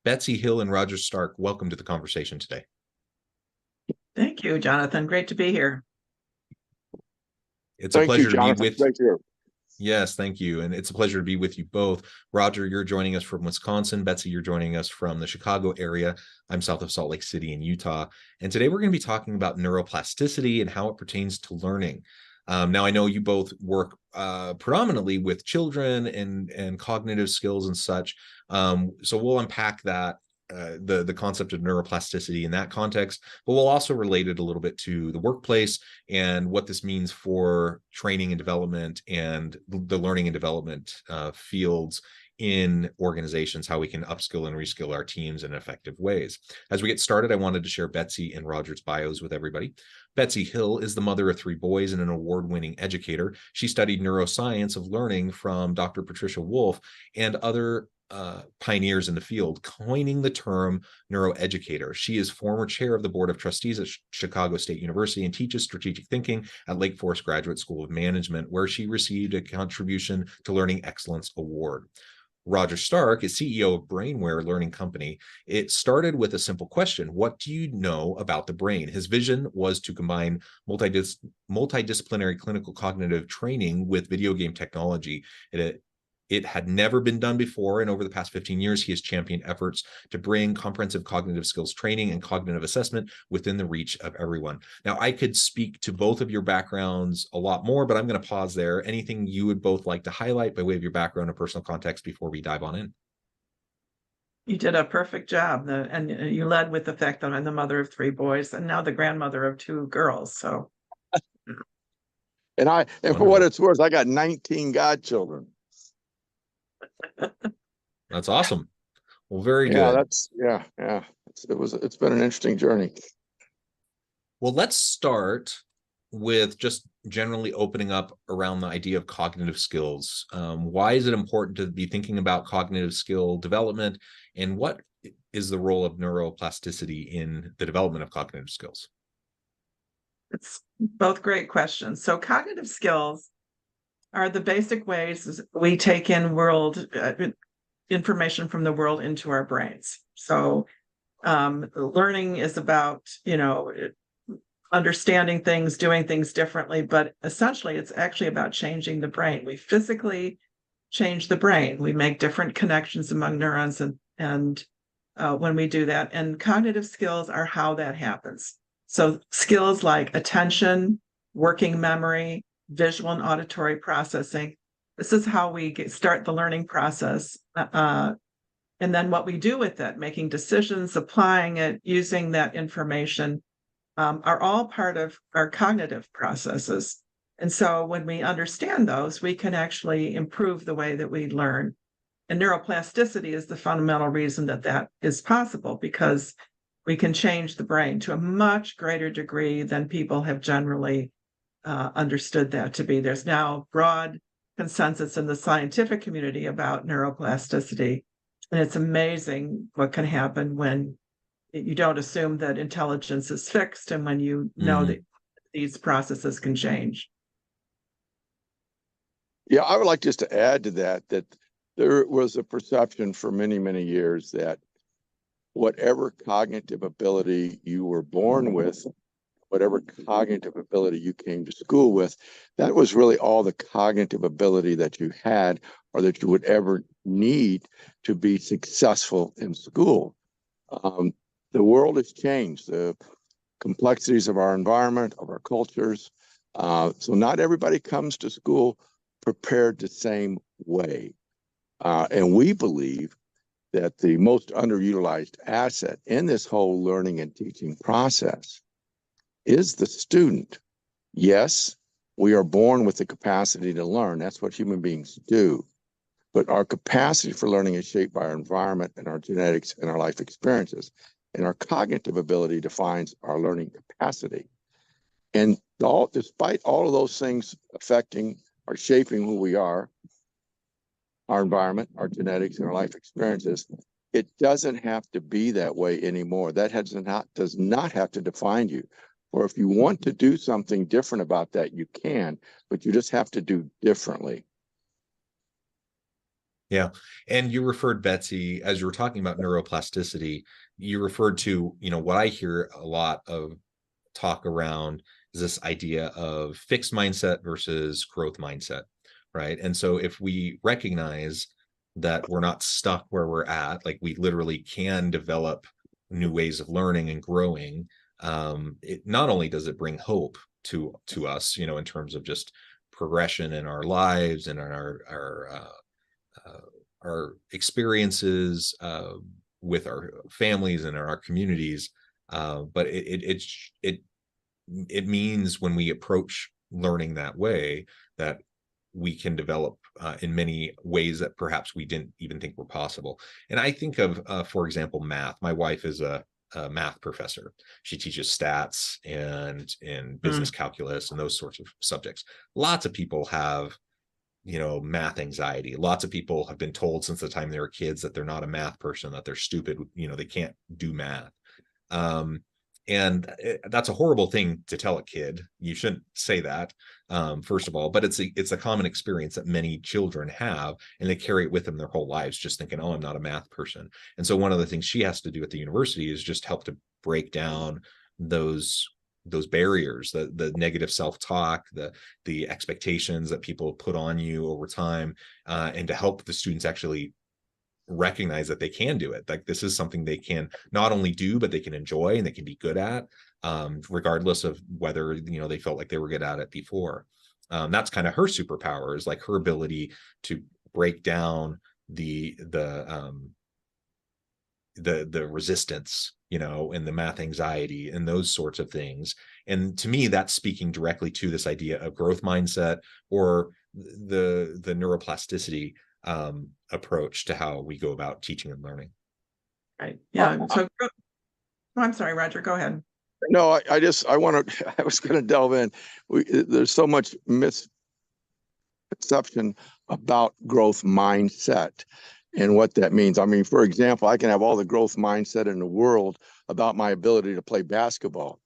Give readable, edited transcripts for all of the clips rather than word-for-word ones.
Betsy Hill and Roger Stark, welcome to the conversation today. Thank you, Jonathan. Great to be here. It's a pleasure to be with you. Yes, thank you. And it's a pleasure to be with you both. Roger, you're joining us from Wisconsin. Betsy, you're joining us from the Chicago area. I'm south of Salt Lake City in Utah. And today we're going to be talking about neuroplasticity and how it pertains to learning. Now, I know you both work predominantly with children and cognitive skills and such. So we'll unpack that, the concept of neuroplasticity in that context, but we'll also relate it a little bit to the workplace and what this means for training and development and the learning and development fields in organizations, how we can upskill and reskill our teams in effective ways. As we get started, I wanted to share Betsy and Roger's bios with everybody. Betsy Hill is the mother of 3 boys and an award-winning educator. She studied neuroscience of learning from Dr. Patricia Wolfe and other pioneers in the field, coining the term neuroeducator. She is former chair of the board of trustees at Chicago State University and teaches strategic thinking at Lake Forest Graduate School of Management, where she received a Contribution to Learning Excellence Award. Roger Stark is CEO of Brainware Learning Company. It started with a simple question: what do you know about the brain? His vision was to combine multidisciplinary clinical cognitive training with video game technology. It had never been done before, and over the past 15 years, he has championed efforts to bring comprehensive cognitive skills training and cognitive assessment within the reach of everyone. Now, I could speak to both of your backgrounds a lot more, but I'm going to pause there. Anything you would both like to highlight by way of your background or personal context before we dive on in? You did a perfect job, and you led with the fact that I'm the mother of 3 boys and now the grandmother of 2 girls. So, And for what it's worth, I got 19 godchildren. That's awesome. Well, very good. It's been an interesting journey. Well, let's start with just generally opening up around the idea of cognitive skills. Why is it important to be thinking about cognitive skill development, and what is the role of neuroplasticity in the development of cognitive skills? It's both great questions. So cognitive skills are the basic ways we take in information from the world into our brains. So learning is about, understanding things, doing things differently, but essentially it's actually about changing the brain. We physically change the brain. We make different connections among neurons and when we do that, and cognitive skills are how that happens. So skills like attention, working memory, visual and auditory processing. This is how we start the learning process. And then what we do with it, making decisions, applying it, using that information, are all part of our cognitive processes. And so when we understand those, we can actually improve the way that we learn. And neuroplasticity is the fundamental reason that is possible, because we can change the brain to a much greater degree than people have generally understood that to be. There's now broad consensus in the scientific community about neuroplasticity, and it's amazing what can happen when you don't assume that intelligence is fixed and when you know that these processes can change. Yeah, I would like just to add to that there was a perception for many, many years that whatever cognitive ability you were born with, whatever cognitive ability you came to school with, that was really all the cognitive ability that you had or that you would ever need to be successful in school. The world has changed, the complexities of our environment, of our cultures. So not everybody comes to school prepared the same way. And we believe that the most underutilized asset in this whole learning and teaching process is the student. Yes, we are born with the capacity to learn. That's what human beings do. But our capacity for learning is shaped by our environment and our genetics and our life experiences. And our cognitive ability defines our learning capacity. And despite all of those things affecting or shaping who we are, our environment, our genetics, and our life experiences, it doesn't have to be that way anymore. That does not have to define you. Or if you want to do something different about that, you can, but you just have to do differently. Yeah. And you referred, Betsy, as you were talking about neuroplasticity, you referred to, what I hear a lot of talk around is this idea of fixed mindset versus growth mindset, right? And so if we recognize that we're not stuck where we're at, like we literally can develop new ways of learning and growing, it not only does it bring hope to us, in terms of just progression in our lives and in our experiences with our families and in our communities, but it means when we approach learning that way that we can develop in many ways that perhaps we didn't even think were possible. And I think of, for example, math. My wife is a math professor. She teaches stats and business calculus and those sorts of subjects. Lots of people have math anxiety. Lots of people have been told since the time they were kids that they're not a math person, that they're stupid, they can't do math. And that's a horrible thing to tell a kid. You shouldn't say that, first of all, but it's a common experience that many children have, and they carry it with them their whole lives, just thinking, oh, I'm not a math person. And so one of the things she has to do at the university is just help to break down those barriers, the negative self-talk, the expectations that people put on you over time, and to help the students actually recognize that they can do it. Like this is something they can not only do, but they can enjoy and they can be good at, regardless of whether they felt like they were good at it before. That's kind of her superpower, is like her ability to break down the resistance, and the math anxiety and those sorts of things. And to me, that's speaking directly to this idea of growth mindset, or the neuroplasticity approach to how we go about teaching and learning. Right. Yeah. So, I'm sorry, Roger, go ahead. No, I was going to delve in. There's so much misconception about growth mindset and what that means. I mean, for example, I can have all the growth mindset in the world about my ability to play basketball,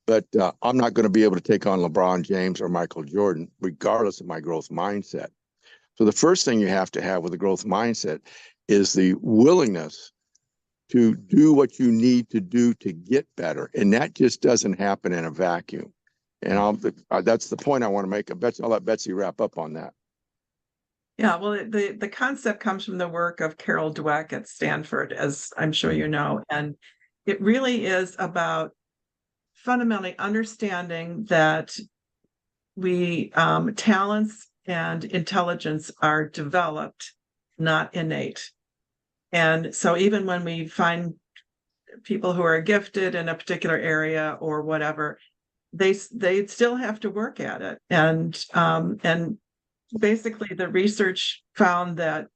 but I'm not going to be able to take on LeBron James or Michael Jordan, regardless of my growth mindset. So the first thing you have to have with a growth mindset is the willingness to do what you need to do to get better. And that just doesn't happen in a vacuum. And that's the point I want to make. I'll let Betsy wrap up on that. Yeah, well, the concept comes from the work of Carol Dweck at Stanford, as I'm sure you know. And it really is about fundamentally understanding that talents and intelligence are developed, not innate. And so even when we find people who are gifted in a particular area or whatever, they still have to work at it. And basically the research found that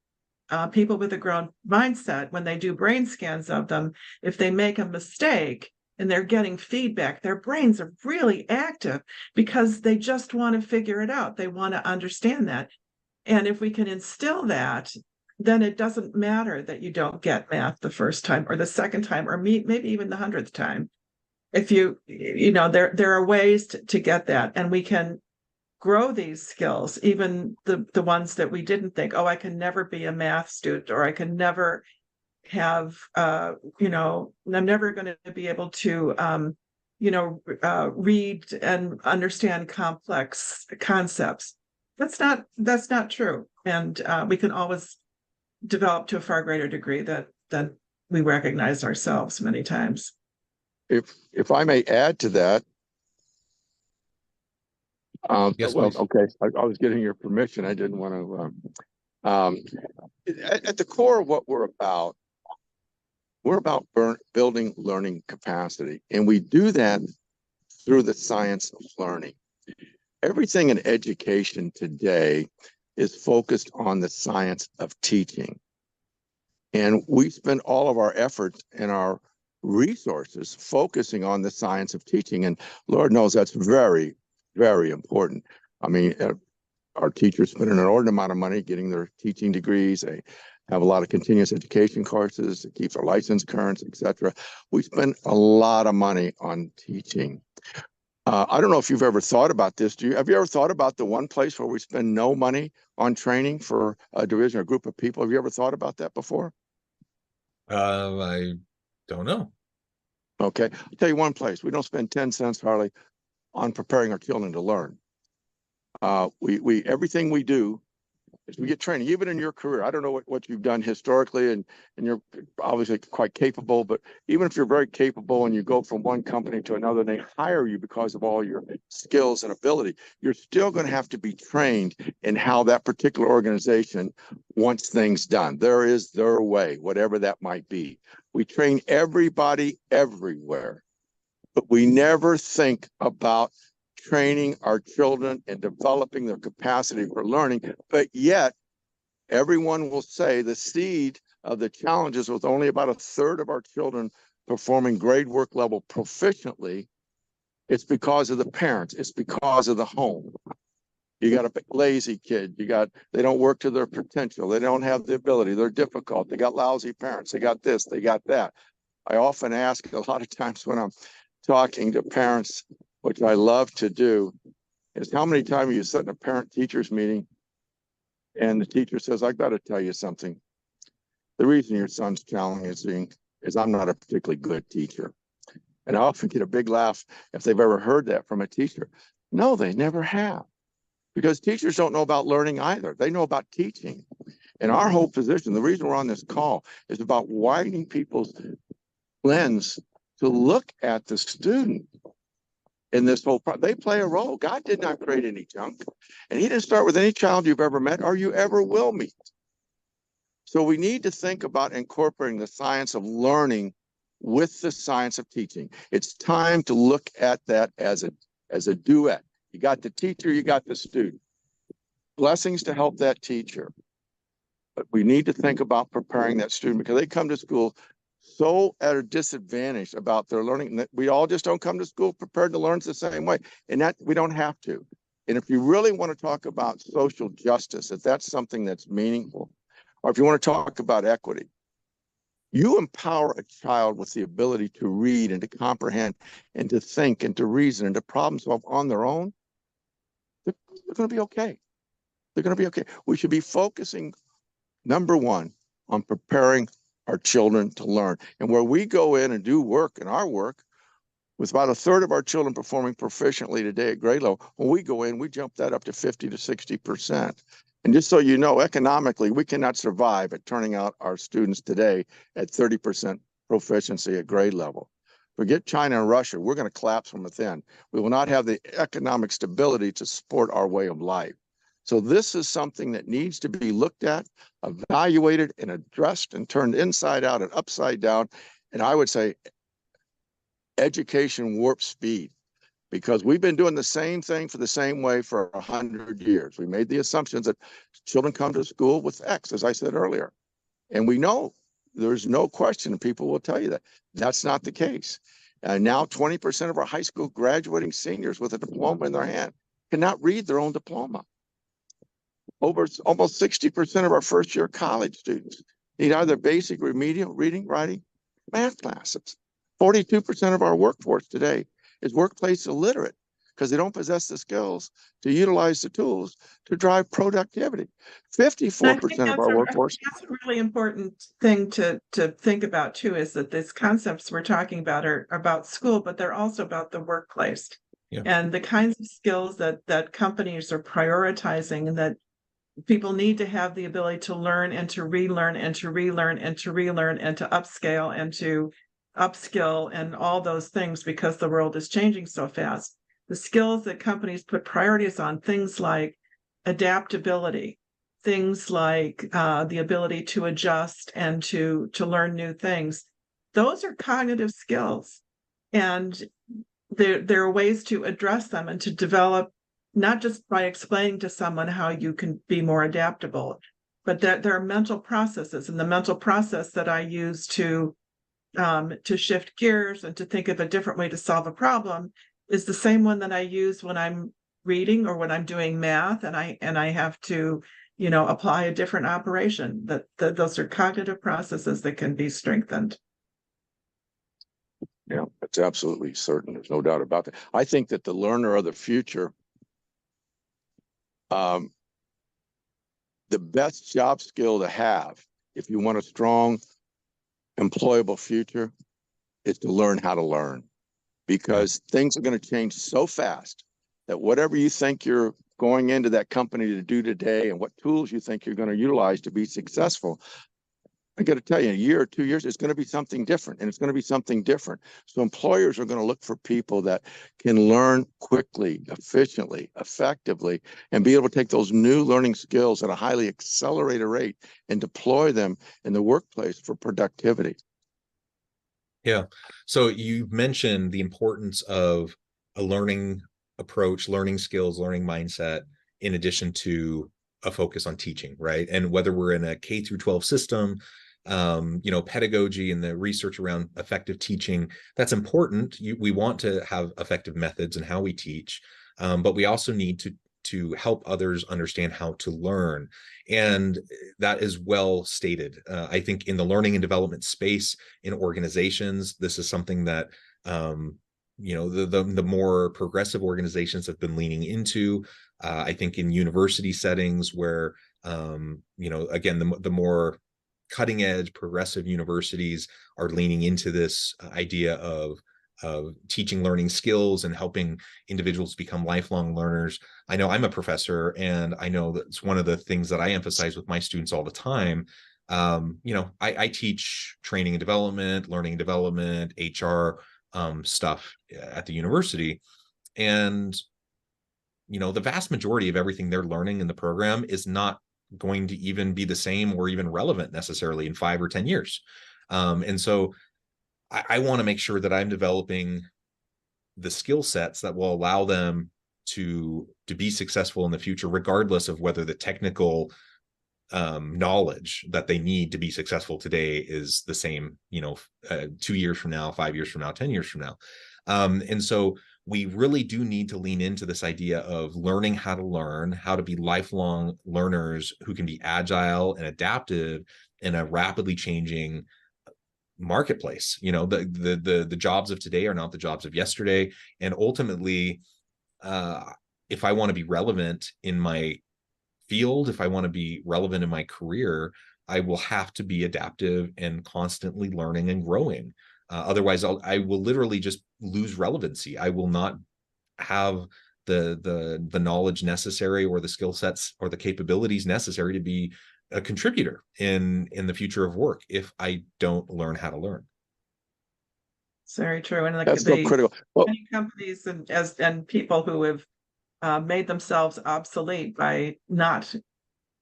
people with a growth mindset, when they do brain scans of them, if they make a mistake and they're getting feedback, their brains are really active because they just want to figure it out. They want to understand that. And if we can instill that, then it doesn't matter that you don't get math the first time or the second time or maybe even the 100th time. If there are ways to get that, and we can grow these skills, even the ones that we didn't think, oh, I can never be a math student, or I can never have, I'm never going to be able to, read and understand complex concepts. That's not true. And we can always develop to a far greater degree that we recognize ourselves many times. If I may add to that, yes, well, please. okay, I was getting your permission. I didn't want to. At the core of what we're about building learning capacity, and we do that through the science of learning. Everything in education today is focused on the science of teaching, and we spend all of our efforts and our resources focusing on the science of teaching. And Lord knows that's very, very important. I mean, our teachers spend an inordinate amount of money getting their teaching degrees. They have a lot of continuous education courses. It keeps our license current, etc. We spend a lot of money on teaching. I don't know if you've ever thought about this. Have you ever thought about the one place where we spend no money on training for a division or group of people? Have you ever thought about that before? I don't know. Okay, I'll tell you one place. We don't spend 10 cents hardly on preparing our children to learn. We everything we do is we get training, even in your career. I don't know what you've done historically, and you're obviously quite capable, but even if you're very capable and you go from one company to another, and they hire you because of all your skills and ability, you're still going to have to be trained in how that particular organization wants things done. There is their way, whatever that might be. We train everybody everywhere, but we never think about training our children and developing their capacity for learning. But yet, everyone will say the seed of the challenges with only about a third of our children performing grade work level proficiently, it's because of the parents. It's because of the home. You got a lazy kid. They don't work to their potential. They don't have the ability. They're difficult. They got lousy parents. They got this. They got that. I often ask a lot of times when I'm talking to parents, which I love to do, is how many times you sit in a parent-teachers meeting and the teacher says, "I've got to tell you something. The reason your son's challenging is I'm not a particularly good teacher." And I often get a big laugh if they've ever heard that from a teacher. No, they never have. Because teachers don't know about learning either. They know about teaching. And our whole position, the reason we're on this call, is about widening people's lens to look at the student in this whole process. They play a role. God did not create any junk. And he didn't start with any child you've ever met or you ever will meet. So we need to think about incorporating the science of learning with the science of teaching. It's time to look at that as a duet. You got the teacher, you got the student. Blessings to help that teacher. But we need to think about preparing that student because they come to school so at a disadvantage about their learning that we all just don't come to school prepared to learn the same way. And that we don't have to. And if you really want to talk about social justice, if that's something that's meaningful, or if you want to talk about equity, you empower a child with the ability to read and to comprehend and to think and to reason and to problem solve on their own, they're going to be okay. They're going to be okay. We should be focusing, number one, on preparing our children to learn. And where we go in and do work in our work, with about a third of our children performing proficiently today at grade level, when we go in, we jump that up to 50 to 60%. And just so you know, economically, we cannot survive at turning out our students today at 30% proficiency at grade level. Forget China and Russia, we're going to collapse from within. We will not have the economic stability to support our way of life. So this is something that needs to be looked at, evaluated, and addressed and turned inside out and upside down. And I would say education warp speed, because we've been doing the same thing for the same way for 100 years. We made the assumptions that children come to school with X, as I said earlier. And we know there's no question, and people will tell you that that's not the case. Now 20% of our high school graduating seniors with a diploma in their hand cannot read their own diploma. Over almost 60% of our first year college students need either basic remedial reading, writing, math classes. 42% of our workforce today is workplace illiterate because they don't possess the skills to utilize the tools to drive productivity. 54% of our workforce. That's a really important thing to think about too, is that these concepts we're talking about are about school, but they're also about the workplace. Yeah. And the kinds of skills that companies are prioritizing and that people need to have the ability to learn and to relearn and to relearn and to relearn and to upscale and to upskill and all those things, because the world is changing so fast. The skills that companies put priorities on, things like adaptability, things like the ability to adjust and to learn new things, those are cognitive skills. And there are ways to address them and to develop, not just by explaining to someone how you can be more adaptable, but that there are mental processes, and the mental process that I use to shift gears and to think of a different way to solve a problem is the same one that I use when I'm reading or when I'm doing math and I have to, apply a different operation. Those are cognitive processes that can be strengthened. Yeah, it's absolutely certain. There's no doubt about that. I think that the learner of the future, the best job skill to have, if you want a strong, employable future, is to learn how to learn, because things are going to change so fast that whatever you think you're going into that company to do today and what tools you think you're going to utilize to be successful, I got to tell you, in a year or 2 years, it's going to be something different, and it's going to be something different. So employers are going to look for people that can learn quickly, efficiently, effectively, and be able to take those new learning skills at a highly accelerated rate and deploy them in the workplace for productivity. Yeah. So you mentioned the importance of a learning approach, learning skills, learning mindset, in addition to a focus on teaching, right? And whether we're in a K through 12 system, pedagogy and the research around effective teaching, that's important. We want to have effective methods in how we teach, but we also need to help others understand how to learn. And that is well stated. I think in the learning and development space in organizations, this is something that the more progressive organizations have been leaning into. I think in university settings where again, the more cutting edge progressive universities are leaning into this idea of teaching learning skills and helping individuals become lifelong learners. I know I'm a professor, and I know that's one of the things that I emphasize with my students all the time. I teach training and development, learning and development, HR stuff at the university. And, the vast majority of everything they're learning in the program is not going to even be the same or even relevant necessarily in 5 or 10 years. And so I want to make sure that I'm developing the skill sets that will allow them to be successful in the future, regardless of whether the technical knowledge that they need to be successful today is the same, 2 years from now, 5 years from now, 10 years from now. And so we really do need to lean into this idea of learning how to learn, how to be lifelong learners who can be agile and adaptive in a rapidly changing marketplace. The jobs of today are not the jobs of yesterday. And ultimately, if I want to be relevant in my field, if I want to be relevant in my career, I will have to be adaptive and constantly learning and growing. Otherwise, I will literally just lose relevancy. I will not have the knowledge necessary or the skill sets or the capabilities necessary to be a contributor in the future of work if I don't learn how to learn. It's very true. And That's so critical. Well, many companies and people who have made themselves obsolete by not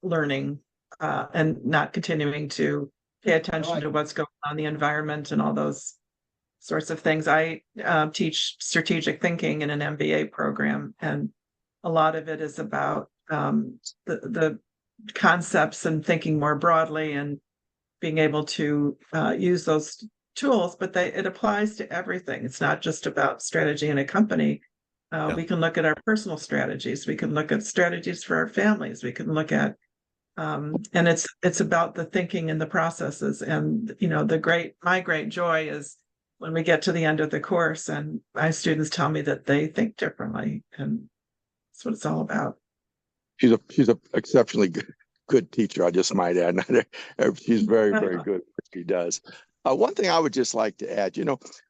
learning and not continuing to pay attention to what's going on in the environment and all those sorts of things. I teach strategic thinking in an MBA program, and a lot of it is about the concepts and thinking more broadly and being able to use those tools, but it applies to everything. It's not just about strategy in a company. We can look at our personal strategies. We can look at strategies for our families. We can look at and it's about the thinking and the processes. And my great joy is when we get to the end of the course and my students tell me that they think differently, and that's what it's all about. She's a exceptionally good teacher, I just might add. She's very, very good at what she does. One thing I would just like to add,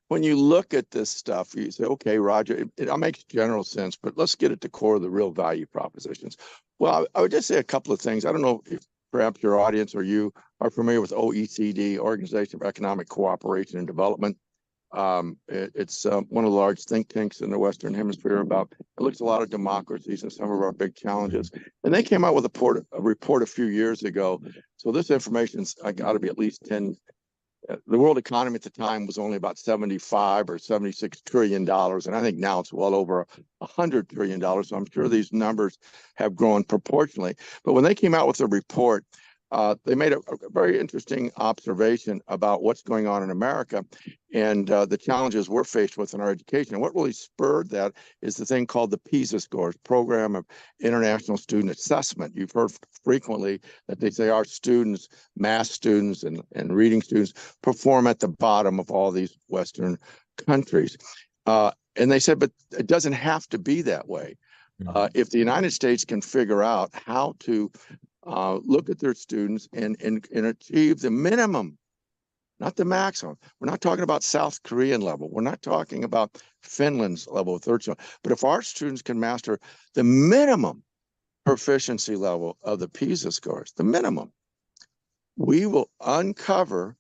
when you look at this stuff, you say, okay, Roger, it makes general sense, but let's get at the core of the real value propositions. Well, I would just say a couple of things. I don't know if perhaps your audience or you are familiar with OECD, Organization for Economic Cooperation and Development. It's one of the large think tanks in the Western Hemisphere. It looks at a lot of democracies and some of our big challenges. And they came out with a report a few years ago. So this information's got to be at least 10. The world economy at the time was only about 75 or 76 trillion dollars, and I think now it's well over $100 trillion. So I'm sure these numbers have grown proportionally. But when they came out with a report, they made a very interesting observation about what's going on in America and the challenges we're faced with in our education. And what really spurred that is the thing called the PISA scores, Program of International Student Assessment. You've heard frequently that they say our students, math students and reading students, perform at the bottom of all these Western countries. And they said, but it doesn't have to be that way. If the United States can figure out how to look at their students and achieve the minimum, not the maximum. We're not talking about South Korean level. We're not talking about Finland's level of third level. But if our students can master the minimum proficiency level of the PISA scores, the minimum, we will uncover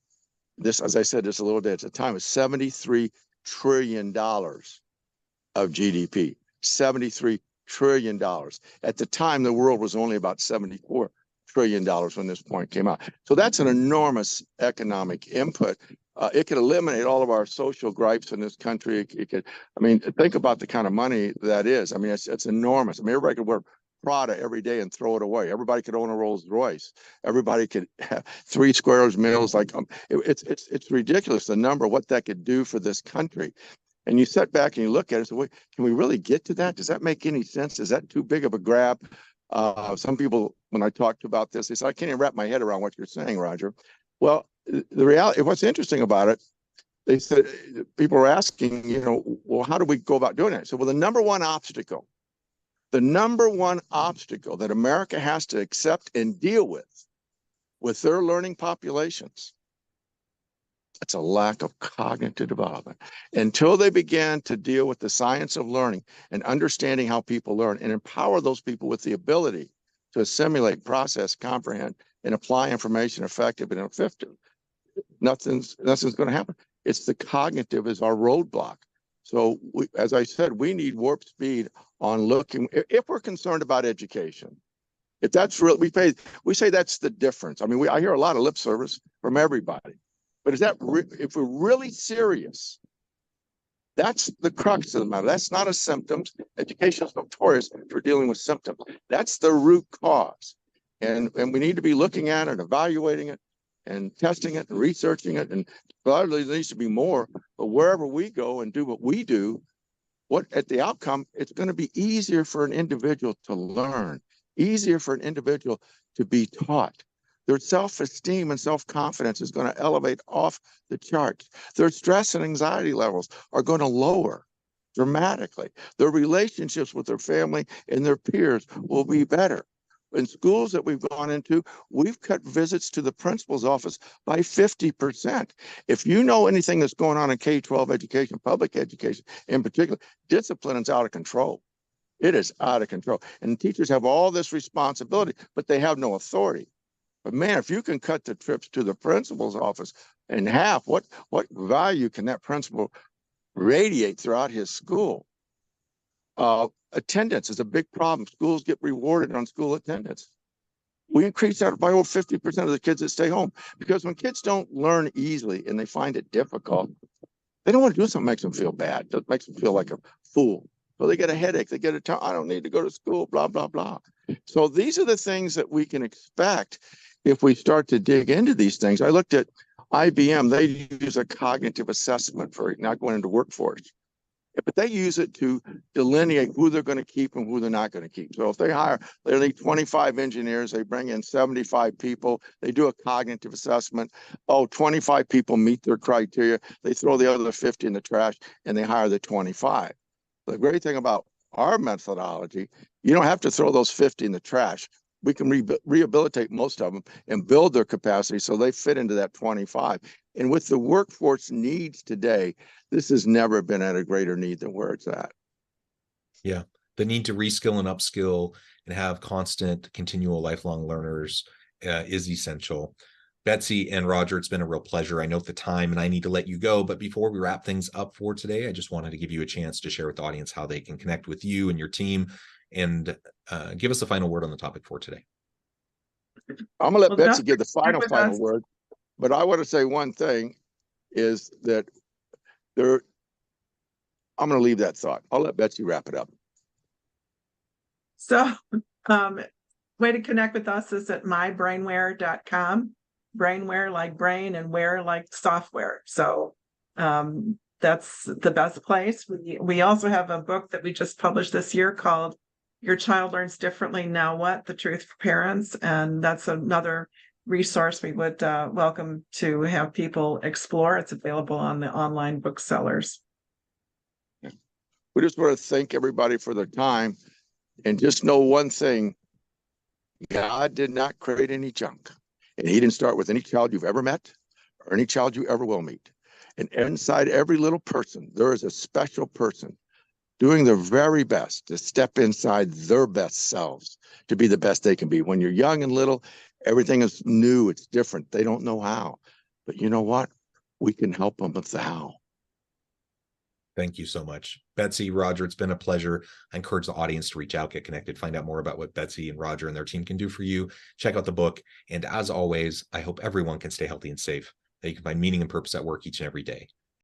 this, as I said just a little bit at the time, is $73 trillion of GDP. $73 trillion. At the time, the world was only about $74 trillion when this point came out. So that's an enormous economic input. It could eliminate all of our social gripes in this country. It could, I mean, think about the kind of money that is. I mean, it's enormous. I mean, everybody could wear Prada every day and throw it away. Everybody could own a Rolls Royce. Everybody could have 3 squares meals. Like it's ridiculous, the number, what that could do for this country. And you sit back and you look at it and say, wait, can we really get to that? Does that make any sense? Is that too big of a grab? Some people, when I talked about this, they said, I can't even wrap my head around what you're saying, Roger. Well, the reality, what's interesting about it, they said, people were asking, you know, well, how do we go about doing it? So, well, the number one obstacle that America has to accept and deal with their learning populations, it's a lack of cognitive development. Until they begin to deal with the science of learning and understanding how people learn and empower those people with the ability to assimilate, process, comprehend, and apply information effectively and effective, nothing's going to happen. It's the cognitive is our roadblock. So as I said, we need warp speed on looking, if we're concerned about education, if that's real, we say that's the difference. I mean, I hear a lot of lip service from everybody. But is that if we're really serious, that's the crux of the matter. That's not a symptom. Education is notorious for dealing with symptoms. That's the root cause. And we need to be looking at it, evaluating it, and testing it, and researching it. And probably there needs to be more. But wherever we go and do what we do, at the outcome, it's going to be easier for an individual to learn, easier for an individual to be taught. Their self-esteem and self-confidence is going to elevate off the charts. Their stress and anxiety levels are going to lower dramatically. Their relationships with their family and their peers will be better. In schools that we've gone into, we've cut visits to the principal's office by 50%. If you know anything that's going on in K-12 education, public education in particular, discipline is out of control. It is out of control. And teachers have all this responsibility, but they have no authority. But man, if you can cut the trips to the principal's office in half, what value can that principal radiate throughout his school? Attendance is a big problem. Schools get rewarded on school attendance. We increase that by over 50% of the kids that stay home, because when kids don't learn easily and they find it difficult, they don't want to do something that makes them feel bad. That makes them feel like a fool. So they get a headache. They get a time. I don't need to go to school, blah, blah, blah. So these are the things that we can expect if we start to dig into these things. I looked at IBM. They use a cognitive assessment for not going into workforce, but they use it to delineate who they're going to keep and who they're not going to keep. So if they need 25 engineers, they bring in 75 people, they do a cognitive assessment. 25 people meet their criteria. They throw the other 50 in the trash and they hire the 25. The great thing about our methodology, you don't have to throw those 50 in the trash. We can rehabilitate most of them and build their capacity so they fit into that 25. And with the workforce needs today, this has never been at a greater need than where it's at. Yeah, the need to reskill and upskill and have constant, continual, lifelong learners is essential. Betsy and Roger, it's been a real pleasure. I know the time and I need to let you go, but before we wrap things up for today, I just wanted to give you a chance to share with the audience how they can connect with you and your team, and give us the final word on the topic for today. I'm going to let Betsy give the final word, but I want to say one thing is that I'm going to leave that thought. I'll let Betsy wrap it up. So way to connect with us is at mybrainware.com. Brainware like brain and ware like software. So that's the best place. We also have a book that we just published this year called Your Child Learns Differently, Now What? The Truth for Parents. And that's another resource we would welcome to have people explore. It's available on the online booksellers. we just want to thank everybody for their time, and just know one thing: God did not create any junk, and he didn't start with any child you've ever met or any child you ever will meet. And inside every little person, there is a special person doing their very best to step inside their best selves to be the best they can be. When you're young and little, everything is new, it's different. They don't know how. But you know what? We can help them with the how. Thank you so much. Betsy, Roger, it's been a pleasure. I encourage the audience to reach out, get connected, find out more about what Betsy and Roger and their team can do for you. Check out the book. And as always, I hope everyone can stay healthy and safe, that you can find meaning and purpose at work each and every day.